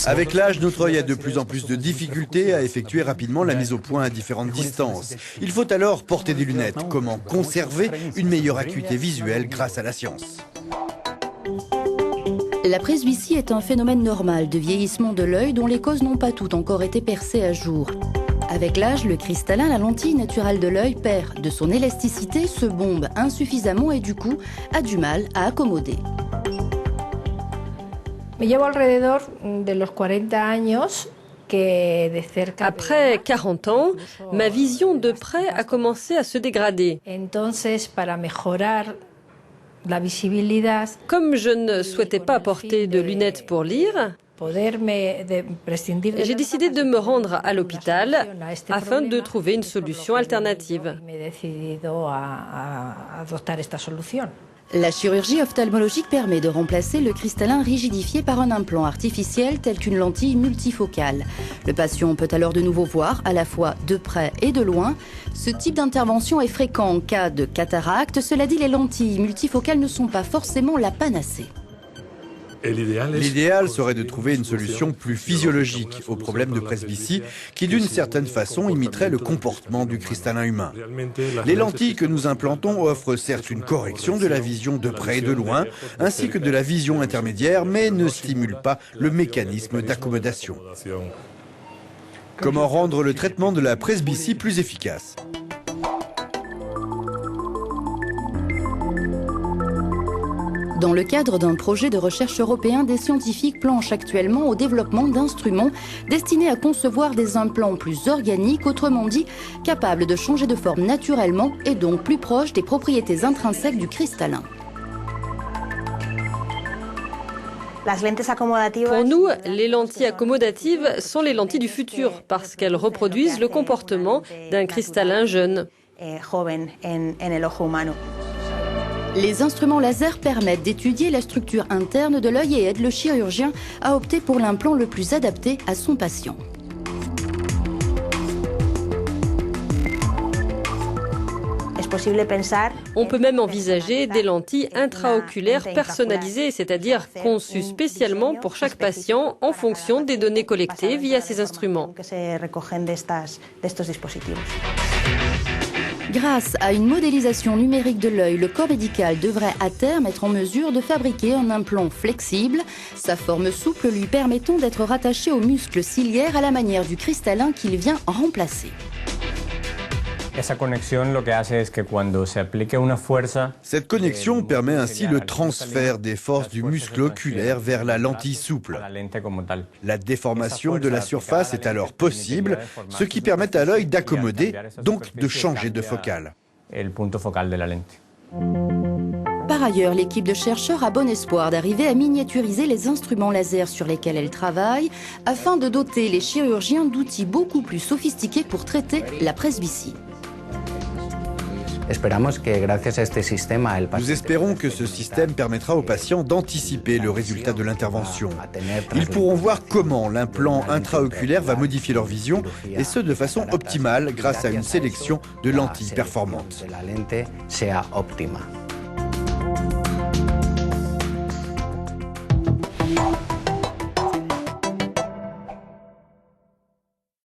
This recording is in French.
Avec l'âge, notre œil a de plus en plus de difficultés à effectuer rapidement la mise au point à différentes distances. Il faut alors porter des lunettes. Comment conserver une meilleure acuité visuelle grâce à la science? La presbytie est un phénomène normal de vieillissement de l'œil dont les causes n'ont pas toutes encore été percées à jour. Avec l'âge, le cristallin, la lentille naturelle de l'œil, perd de son élasticité, se bombe insuffisamment et du coup a du mal à accommoder. Après 40 ans, ma vision de près a commencé à se dégrader. Comme je ne souhaitais pas porter de lunettes pour lire, j'ai décidé de me rendre à l'hôpital afin de trouver une solution alternative. La chirurgie ophtalmologique permet de remplacer le cristallin rigidifié par un implant artificiel tel qu'une lentille multifocale. Le patient peut alors de nouveau voir à la fois de près et de loin. Ce type d'intervention est fréquent en cas de cataracte. Cela dit, les lentilles multifocales ne sont pas forcément la panacée. L'idéal serait de trouver une solution plus physiologique au problème de presbytie qui d'une certaine façon imiterait le comportement du cristallin humain. Les lentilles que nous implantons offrent certes une correction de la vision de près et de loin ainsi que de la vision intermédiaire mais ne stimulent pas le mécanisme d'accommodation. Comment rendre le traitement de la presbytie plus efficace ? Dans le cadre d'un projet de recherche européen, des scientifiques planchent actuellement au développement d'instruments destinés à concevoir des implants plus organiques, autrement dit, capables de changer de forme naturellement et donc plus proches des propriétés intrinsèques du cristallin. Pour nous, les lentilles accommodatives sont les lentilles du futur parce qu'elles reproduisent le comportement d'un cristallin jeune. Les instruments laser permettent d'étudier la structure interne de l'œil et aident le chirurgien à opter pour l'implant le plus adapté à son patient. On peut même envisager des lentilles intraoculaires personnalisées, c'est-à-dire conçues spécialement pour chaque patient en fonction des données collectées via ces instruments. Grâce à une modélisation numérique de l'œil, le corps médical devrait à terme être en mesure de fabriquer un implant flexible, sa forme souple lui permettant d'être rattaché au muscle ciliaire à la manière du cristallin qu'il vient remplacer. Cette connexion permet ainsi le transfert des forces du muscle oculaire vers la lentille souple. La déformation de la surface est alors possible, ce qui permet à l'œil d'accommoder, donc de changer de focale. Par ailleurs, l'équipe de chercheurs a bon espoir d'arriver à miniaturiser les instruments laser sur lesquels elle travaille afin de doter les chirurgiens d'outils beaucoup plus sophistiqués pour traiter la presbytie. Nous espérons que ce système permettra aux patients d'anticiper le résultat de l'intervention. Ils pourront voir comment l'implant intraoculaire va modifier leur vision, et ce de façon optimale grâce à une sélection de lentilles performantes.